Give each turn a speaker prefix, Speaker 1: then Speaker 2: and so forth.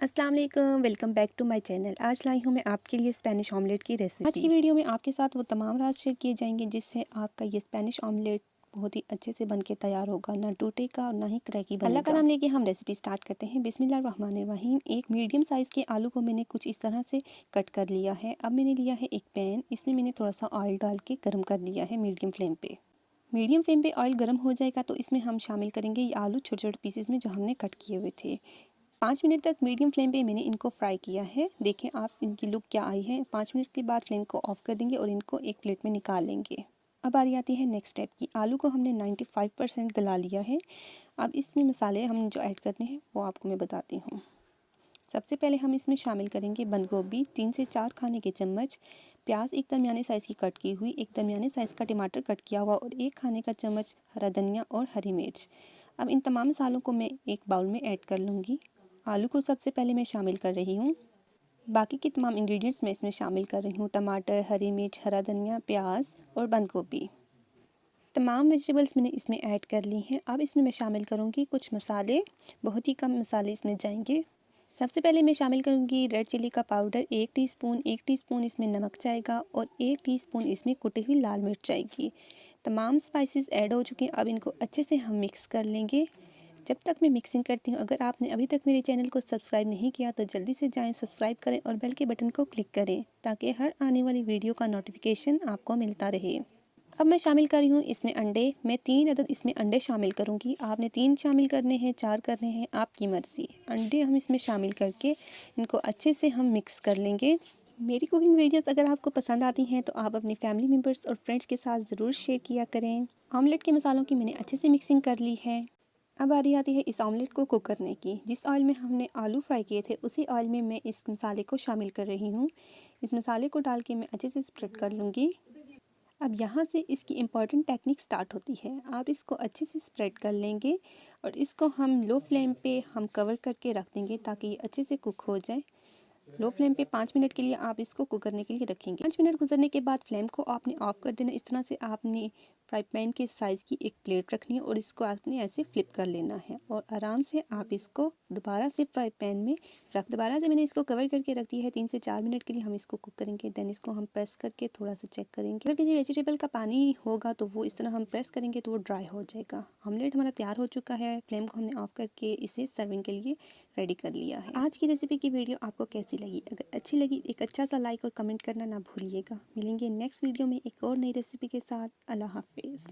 Speaker 1: अस्सलाम वालेकुम, welcome back to my channel. आज लाई हूँ मैं आपके लिए स्पेनिश ऑमलेट की रेसिपी। आज की वीडियो में आपके साथ वो तमाम राज शेयर किए जाएंगे जिससे आपका ये स्पेनिश ऑमलेट बहुत ही अच्छे से बनके तैयार होगा, ना टूटेगा और ना ही क्रैकी बनेगा। अल्लाह का नाम लेके हम रेसिपी स्टार्ट करते हैं। बिस्मिल्लाहिर्रहमानिर्रहीम। एक मीडियम साइज़ के आलू को मैंने कुछ इस तरह से कट कर लिया है। अब मैंने लिया है एक पैन, इसमें मैंने थोड़ा सा ऑयल डाल के गर्म कर लिया है मीडियम फ्लेम पे। मीडियम फ्लेम पे ऑयल गर्म हो जाएगा तो इसमें हम शामिल करेंगे ये आलू छोटे छोटे पीसेस में जो हमने कट किए हुए थे। 5 मिनट तक मीडियम फ्लेम पे मैंने इनको फ्राई किया है। देखें आप इनकी लुक क्या आई है। 5 मिनट के बाद फ्लेम को ऑफ कर देंगे और इनको एक प्लेट में निकाल लेंगे। अब बारी आती है नेक्स्ट स्टेप की। आलू को हमने 95% गला लिया है। अब इसमें मसाले हम जो ऐड करने हैं वो आपको मैं बताती हूँ। सबसे पहले हम इसमें शामिल करेंगे बंद गोभी 3 से 4 खाने के चम्मच, प्याज एक दरमियाने साइज़ की कट की हुई, एक दरमियाने साइज़ का टमाटर कट किया हुआ और 1 खाने का चम्मच हरा धनिया और हरी मिर्च। अब इन तमाम मसालों को मैं एक बाउल में ऐड कर लूँगी। आलू को सबसे पहले मैं शामिल कर रही हूँ। बाकी के तमाम इंग्रेडिएंट्स मैं इसमें शामिल कर रही हूँ। टमाटर, हरी मिर्च, हरा धनिया, प्याज और बंद गोभी। तमाम वेजिटेबल्स मैंने इसमें ऐड कर ली हैं। अब इसमें मैं शामिल करूँगी कुछ मसाले, बहुत ही कम मसाले इसमें जाएंगे। सबसे पहले मैं शामिल करूँगी रेड चिली का पाउडर 1 टीस्पून, 1 टीस्पून इसमें नमक जाएगा और 1 टीस्पून इसमें कुटी हुई लाल मिर्च जाएगी। तमाम स्पाइसेस ऐड हो चुके हैं। अब इनको अच्छे से हम मिक्स कर लेंगे। जब तक मैं मिक्सिंग करती हूँ, अगर आपने अभी तक मेरे चैनल को सब्सक्राइब नहीं किया तो जल्दी से जाएं, सब्सक्राइब करें और बेल के बटन को क्लिक करें ताकि हर आने वाली वीडियो का नोटिफिकेशन आपको मिलता रहे। अब मैं शामिल कर रही हूँ इसमें अंडे। मैं 3 अदद इसमें अंडे शामिल करूँगी। आपने 3 शामिल करने हैं, 4 करने हैं, आपकी मर्ज़ी। अंडे हम इसमें शामिल करके इनको अच्छे से हम मिक्स कर लेंगे। मेरी कुकिंग वीडियोस अगर आपको पसंद आती हैं तो आप अपनी फैमिली मेम्बर्स और फ्रेंड्स के साथ ज़रूर शेयर किया करें। ऑमलेट के मसालों की मैंने अच्छे से मिक्सिंग कर ली है। अब बारी आती है इस ऑमलेट को कुक करने की। जिस ऑयल में हमने आलू फ्राई किए थे उसी ऑयल में मैं इस मसाले को शामिल कर रही हूँ। इस मसाले को डाल के मैं अच्छे से स्प्रेड कर लूँगी। अब यहाँ से इसकी इम्पॉर्टेंट टेक्निक स्टार्ट होती है। आप इसको अच्छे से स्प्रेड कर लेंगे और इसको हम लो फ्लेम पे हम कवर करके रख देंगे ताकि ये अच्छे से कुक हो जाए। लो फ्लेम पे 5 मिनट के लिए आप इसको कुक करने के लिए रखेंगे। 5 मिनट गुजरने के बाद फ्लेम को आपने ऑफ कर देना। इस तरह से आपने फ्राई पैन के साइज़ की एक प्लेट रखनी है और इसको आपने ऐसे फ्लिप कर लेना है और आराम से आप इसको दोबारा से फ्राई पैन में दोबारा से मैंने इसको कवर करके रख दिया है। 3 से 4 मिनट के लिए हम इसको कुक करेंगे। देन इसको हम प्रेस करके थोड़ा सा चेक करेंगे। अगर किसी वेजिटेबल का पानी होगा तो वो इस तरह हम प्रेस करेंगे तो वो ड्राई हो जाएगा। ऑमलेट हमारा तैयार हो चुका है। फ्लेम को हमने ऑफ करके इसे सर्विंग के लिए रेडी कर लिया है। आज की रेसिपी की वीडियो आपको कैसी लगी? अगर अच्छी लगी एक अच्छा सा लाइक और कमेंट करना ना भूलिएगा। मिलेंगे नेक्स्ट वीडियो में एक और नई रेसिपी के साथ। अल्लाह हाफिज़।